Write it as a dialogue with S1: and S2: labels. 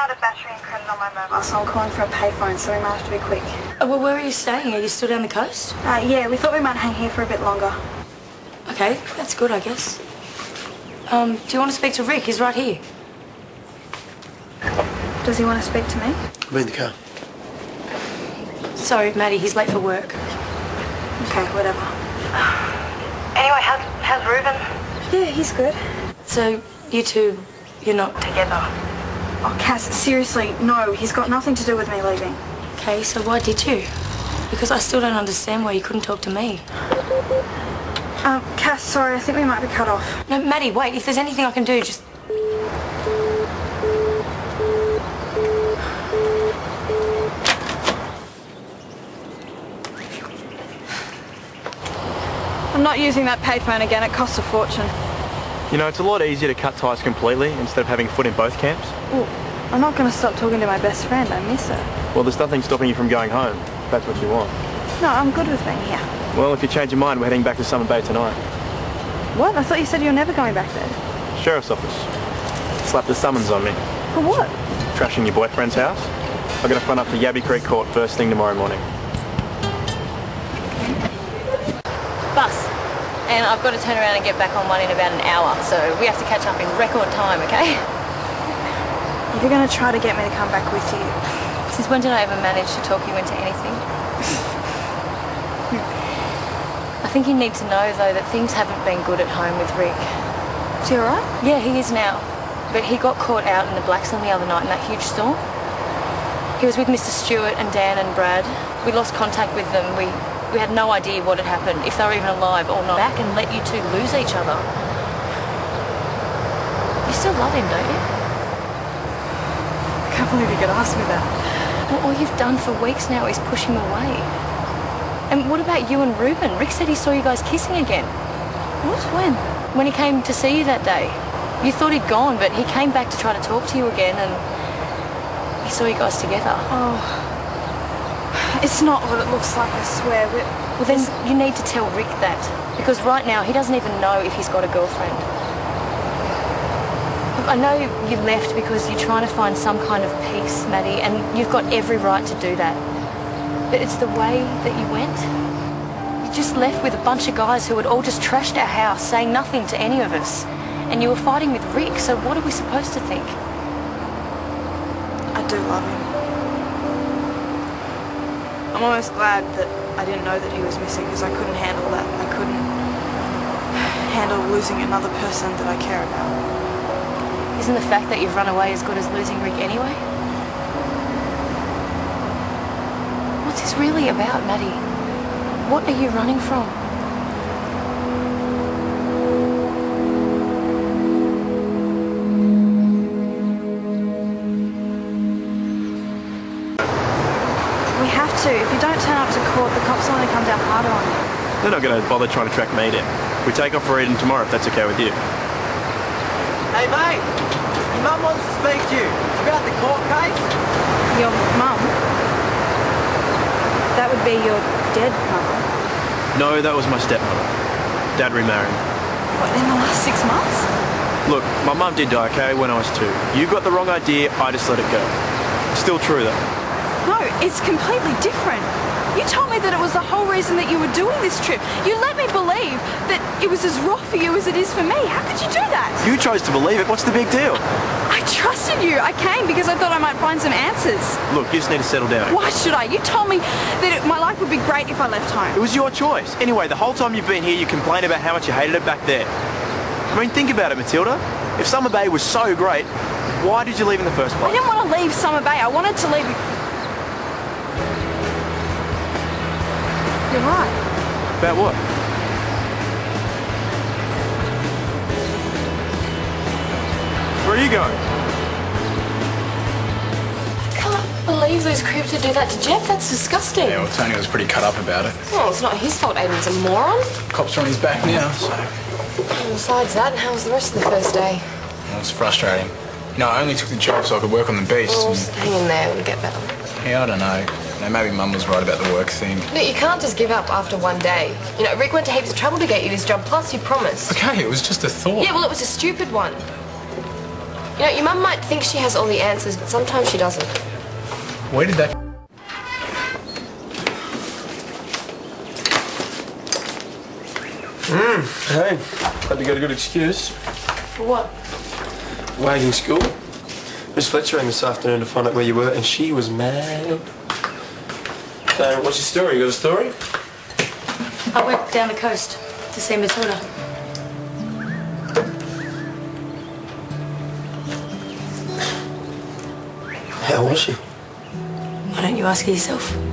S1: out of battery and credit on my mobile, so I'm calling for a payphone, so we might have to be quick.
S2: Well, where are you staying? Are you still down the coast?
S1: Yeah, we thought we might hang here for a bit longer.
S2: Okay, that's good, I guess. Do you want to speak to Rick? He's right here.
S1: Does he want to speak to me?
S3: I'm in the car.
S2: Sorry, Mattie, he's late for work.
S1: Okay, whatever.
S2: Anyway, how's Reuben?
S1: Yeah, he's good.
S2: So, you two, you're not together?
S1: Oh, Cass, seriously, no, he's got nothing to do with me leaving.
S2: Okay, so why did you? Because I still don't understand why you couldn't talk to me.
S1: Cass, sorry, I think we might be cut off.
S2: No, Mattie, wait, if there's anything I can do, just...
S1: I'm not using that payphone again, it costs a fortune.
S4: You know, it's a lot easier to cut ties completely instead of having a foot in both camps.
S1: Well, I'm not going to stop talking to my best friend, I miss her.
S4: Well, there's nothing stopping you from going home, if that's what you want.
S1: No, I'm good with being here.
S4: Well, if you change your mind, we're heading back to Summer Bay tonight.
S1: What? I thought you said you were never going back there.
S4: Sheriff's office. Slapped the summons on me.
S1: For what?
S4: Trashing your boyfriend's house. I've got to front up to Yabby Creek Court first thing tomorrow morning.
S5: Bus. And I've got to turn around and get back on one in about an hour, so we have to catch up in record time, okay?
S1: If you're going to try to get me to come back with you.
S5: Since when did I ever manage to talk you into anything? I think you need to know, though, that things haven't been good at home with Rick.
S1: Is he alright?
S5: Yeah, he is now. But he got caught out in the Blackstone the other night in that huge storm. He was with Mr. Stewart and Dan and Brad. We lost contact with them. We had no idea what had happened, if they were even alive or not. Back and let you two lose each other. You still love him, don't you?
S1: I can't believe you could ask me that.
S5: Well, all you've done for weeks now is push him away. And what about you and Reuben? Rick said he saw you guys kissing again.
S1: What? When?
S5: When he came to see you that day. You thought he'd gone, but he came back to try to talk to you again, and he saw you guys together.
S1: Oh. It's not what it looks like, I swear.
S5: Well, then you need to tell Rick that. Because right now, he doesn't even know if he's got a girlfriend. Look, I know you left because you're trying to find some kind of peace, Mattie, and you've got every right to do that. But it's the way that you went. You just left with a bunch of guys who had all just trashed our house, saying nothing to any of us. And you were fighting with Rick, so what are we supposed to think?
S1: I do love him. I'm almost glad that I didn't know that he was missing, because I couldn't handle that. I couldn't handle losing another person that I care about.
S5: Isn't the fact that you've run away as good as losing Rick anyway? What's this really about, Mattie? What are you running from?
S1: We have to. If you don't turn up to court, the cops will only come down harder on you.
S4: They're not going to bother trying to track me down. We take off for Eden tomorrow, if that's okay with you.
S6: Hey, mate. Your mum wants to speak to you. About the court case?
S1: Your mum? That would be your dead mother.
S4: No, that was my stepmother. Dad remarried.
S1: What, in the last 6 months?
S4: Look, my mum did die, okay, when I was 2. You got the wrong idea, I just let it go. Still true, though.
S1: No, it's completely different. You told me that it was the whole reason that you were doing this trip. You let me believe that it was as raw for you as it is for me. How could you do that?
S4: You chose to believe it. What's the big deal?
S1: I trusted you. I came because I thought I might find some answers.
S4: Look, you just need to settle down.
S1: Why should I? You told me that my life would be great if I left home.
S4: It was your choice. Anyway, the whole time you've been here, you complain about how much you hated it back there. I mean, think about it, Matilda. If Summer Bay was so great, why did you leave in the first place?
S1: I didn't want to leave Summer Bay. I wanted to leave... You're right.
S4: About what? Where are you going?
S5: I can't believe those creeps would do that to Jeff. That's disgusting.
S7: Yeah, well, Tony was pretty cut up about it.
S5: Well, it's not his fault Aiden's a moron.
S7: Cops are on his back now, so...
S5: And besides that, how was the rest of the first day?
S7: Well, it was frustrating. You know, I only took the job so I could work on the beast.
S5: Well, just hang in there and get better.
S7: Yeah, I don't know. You know, maybe Mum was right about the work thing.
S5: No, you can't just give up after one day. You know, Rick went to heaps of trouble to get you this job, plus you promised.
S7: Okay, it was just a thought.
S5: Yeah, well, it was a stupid one.
S3: You know, your mum might think she has all the answers, but sometimes she doesn't.
S7: Where did that...
S8: Hey, glad you got a good excuse.
S2: For what?
S8: Wagging school. Miss Fletcher rang this afternoon to find out where you were, and she was mad. So, what's your story? You got a story?
S2: I went down the coast to see Matilda.
S8: How was she?
S2: Why don't you ask her yourself?